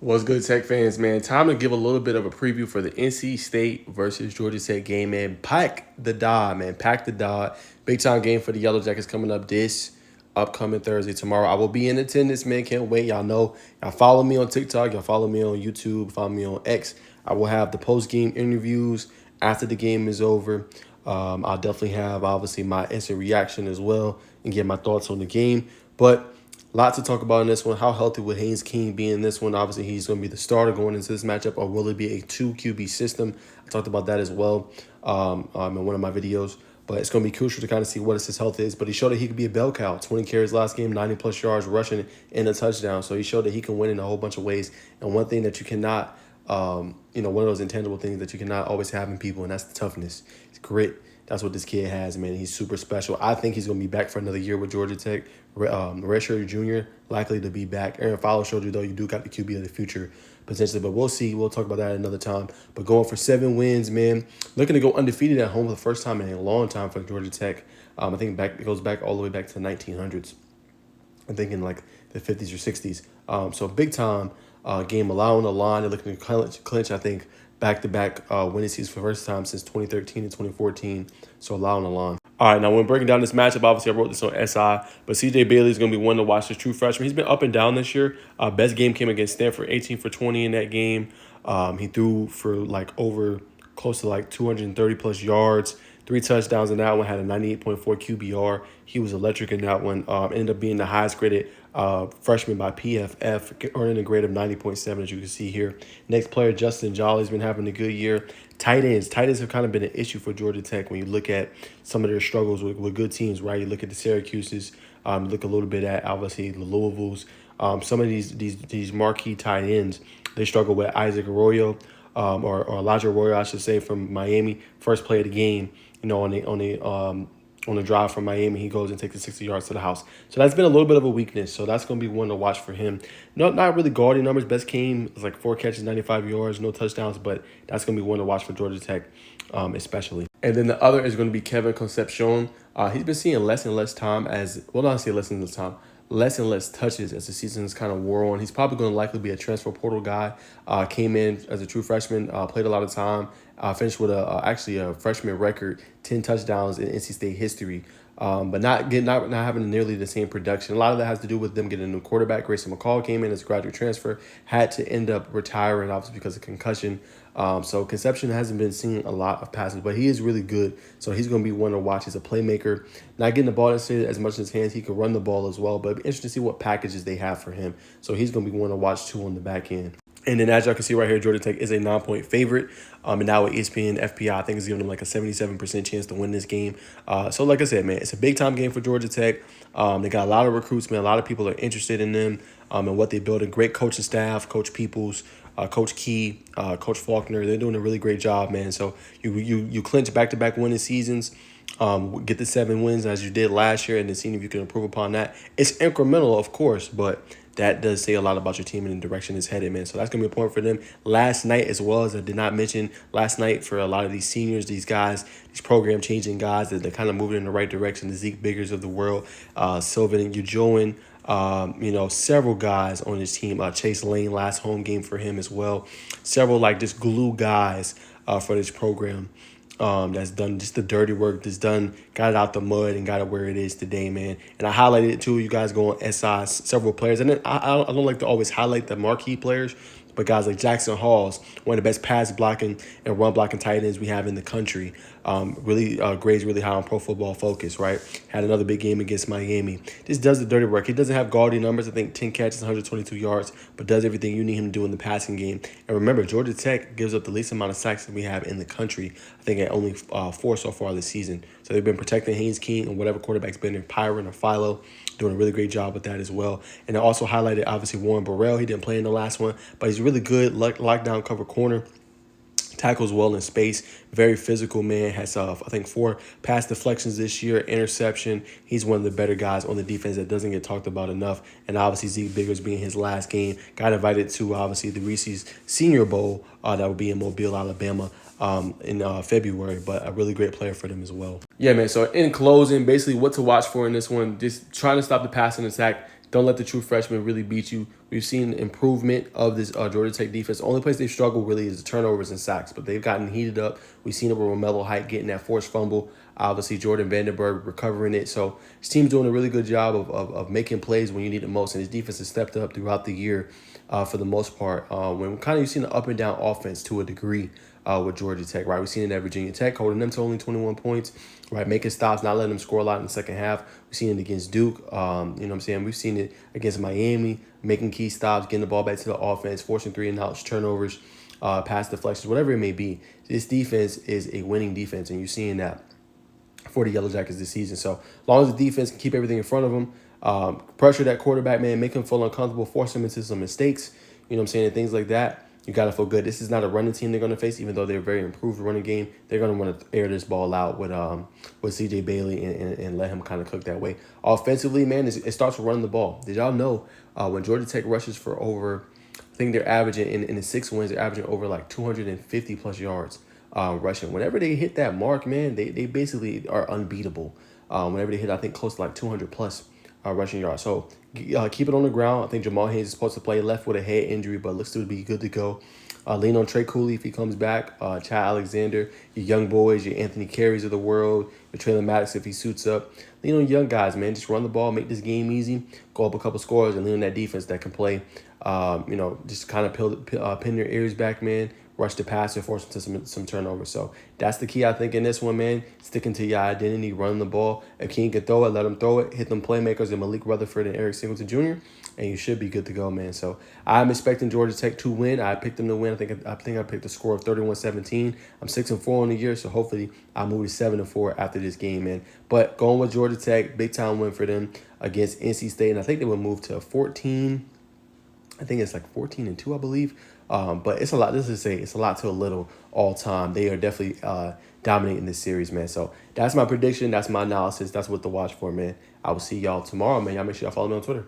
What's good, Tech fans, man? Time to give a little bit of a preview for the NC State versus Georgia Tech game, man. Pack the Dod, man. Pack the Dod. Big time game for the Yellow Jackets coming up this upcoming Thursday, tomorrow. I will be in attendance, man. Can't wait. Y'all know. Y'all follow me on TikTok. Y'all follow me on YouTube. Follow me on X. I will have the post-game interviews after the game is over. I'll definitely have, obviously, my instant reaction as well and get my thoughts on the game. But lot to talk about in this one. How healthy will Haynes King be in this one? Obviously, he's going to be the starter going into this matchup, or will it be a 2 QB system? I talked about that as well in one of my videos. But it's going to be crucial to kind of see what his health is. But he showed that he could be a bell cow. 20 carries last game, 90-plus yards rushing, and a touchdown. So he showed that he can win in a whole bunch of ways. And one thing that you cannot, one of those intangible things that you cannot always have in people, and that's the toughness. It's grit. That's what this kid has, man. He's super special. I think he's going to be back for another year with Georgia Tech. Redshirt Jr. likely to be back. Aaron Fowler showed you, though, you do got the QB of the future potentially, but we'll see. We'll talk about that another time. But going for 7 wins, man. Looking to go undefeated at home for the first time in a long time for Georgia Tech. I think it goes back all the way back to the 1900s. I'm thinking like the 50s or 60s. So big time game, allowing the line. They're looking to clinch, I think, back-to-back winning seasons for the first time since 2013 and 2014. So allowing the line. All right, now when breaking down this matchup, obviously I wrote this on SI, but C.J. Bailey is going to be one to watch, as true freshman. He's been up and down this year. Best game came against Stanford, 18 for 20 in that game. He threw for like over close to like 230-plus yards. 3 touchdowns in that one, had a 98.4 QBR. He was electric in that one. Ended up being the highest graded freshman by PFF, earning a grade of 90.7, as you can see here. Next player, Justin Jolly's been having a good year. Tight ends have kind of been an issue for Georgia Tech when you look at some of their struggles with good teams, right? You look at the Syracuse's, look a little bit at, obviously, the Louisville's. Some of these marquee tight ends, they struggle with Isaac Arroyo, or Elijah Arroyo, I should say, from Miami. First play of the game, on the drive from Miami, he goes and takes the 60 yards to the house. So that's been a little bit of a weakness. So that's going to be one to watch for him. Not really gaudy numbers. Best came was like 4 catches, 95 yards, no touchdowns, but that's going to be one to watch for Georgia Tech, especially. And then the other is going to be Kevin Concepcion. He's been seeing less and less time less and less touches as the season's kind of wore on. He's probably going to likely be a transfer portal guy. Came in as a true freshman, played a lot of time, finished with actually a freshman record, 10 touchdowns in NC State history. But not having nearly the same production. A lot of that has to do with them getting a new quarterback. Grayson McCall came in as a graduate transfer, had to end up retiring, obviously because of concussion. So Concepcion hasn't been seeing a lot of passes, but he is really good. So he's going to be one to watch. He's a playmaker. Not getting the ball necessarily as much in his hands. He can run the ball as well, but it'd be interesting to see what packages they have for him. So he's going to be one to watch too on the back end. And then as y'all can see right here, Georgia Tech is a 9-point favorite. And now with ESPN FPI, I think is giving them like a 77% chance to win this game. So like I said, man, it's a big time game for Georgia Tech. They got a lot of recruits, man. A lot of people are interested in them and what they build. A great coaching staff, Coach Peoples, Coach Key, Coach Faulkner. They're doing a really great job, man. So you clinch back-to-back winning seasons. Get the 7 wins as you did last year, and then seeing if you can improve upon that. It's incremental, of course, but that does say a lot about your team and the direction it's headed, man. So that's going to be important for them. Last night, as well, as I did not mention, last night for a lot of these seniors, these guys, these program-changing guys that they're kind of moving in the right direction, the Zeke Biggers of the world, Sylvan and Ujoin, several guys on his team. Chase Lane, last home game for him as well. Several, just glue guys for this program. That's done just the dirty work that's done, got it out the mud and got it where it is today, man. And I highlighted it too. You guys go on SI, several players. And then I don't like to always highlight the marquee players, but guys like Jackson Halls, one of the best pass blocking and run blocking tight ends we have in the country. Really grades really high on Pro Football Focus, right? Had another big game against Miami. Just does the dirty work. He doesn't have gaudy numbers. I think 10 catches, 122 yards, but does everything you need him to do in the passing game. And remember, Georgia Tech gives up the least amount of sacks that we have in the country. I think at only 4 so far this season. So they've been protecting Haynes King and whatever quarterback's been there, Pyron or Philo, doing a really great job with that as well. And I also highlighted, obviously, Warren Burrell. He didn't play in the last one, but he's really good lockdown cover corner. Tackles well in space, very physical, man. Has, I think, 4 pass deflections this year, interception. He's one of the better guys on the defense that doesn't get talked about enough. And obviously, Zeke Biggers being his last game, got invited to, obviously, the Reese's Senior Bowl that will be in Mobile, Alabama in February, but a really great player for them as well. Yeah, man. So in closing, basically what to watch for in this one, just trying to stop the passing attack, Don't let the true freshman really beat you. We've seen improvement of this Georgia Tech defense. The only place they've struggled really is the turnovers and sacks, but they've gotten heated up. We've seen it with Romello Height getting that forced fumble. Obviously, Jordan Vandenberg recovering it. So his team's doing a really good job of making plays when you need it most, and his defense has stepped up throughout the year for the most part. When kind of you've seen an up and down offense to a degree with Georgia Tech, right? We've seen it at Virginia Tech, holding them to only 21 points, right? Making stops, not letting them score a lot in the second half. We've seen it against Duke. You know what I'm saying? We've seen it against Miami, making key stops, getting the ball back to the offense, forcing 3-and-outs, turnovers, pass deflections, whatever it may be. This defense is a winning defense, and you're seeing that for the Yellow Jackets this season. So as long as the defense can keep everything in front of them, pressure that quarterback, man, make him feel uncomfortable, force him into some mistakes, you know what I'm saying, and things like that, you got to feel good. This is not a running team they're going to face, even though they're very improved running game. They're going to want to air this ball out with C.J. Bailey and let him kind of cook that way. Offensively, man, it starts with running the ball. Did y'all know when Georgia Tech rushes for over, I think they're averaging, in the 6 wins, they're averaging over like 250-plus yards rushing. Whenever they hit that mark, man, they basically are unbeatable. Whenever they hit, I think, close to like 200-plus rushing yards. So keep it on the ground. I think Jamal Hayes is supposed to play left with a head injury, but looks to be good to go. Lean on Trey Cooley if he comes back. Chad Alexander, your young boys, your Anthony Carries of the world, your Traylon Maddox if he suits up. Lean on young guys, man. Just run the ball, make this game easy, go up a couple scores, and lean on that defense that can play. Just kind of pin their ears back, man. Rush the passer, force into some turnovers. So that's the key, I think, in this one, man. Sticking to your identity, running the ball. If King can throw it, let him throw it. Hit them playmakers in Malik Rutherford and Eric Singleton Jr., and you should be good to go, man. So I'm expecting Georgia Tech to win. I picked them to win. I think I picked a score of 31-17. I'm 6-4 on the year, so hopefully I'll move to 7-4 after this game, man. But going with Georgia Tech, big time win for them against NC State, and I think they will move to 14. I think it's like 14-2, I believe. But it's a lot. This is it's a lot to a little all time. They are definitely dominating this series, man. So that's my prediction. That's my analysis. That's what to watch for, man. I will see y'all tomorrow, man. Y'all make sure y'all follow me on Twitter.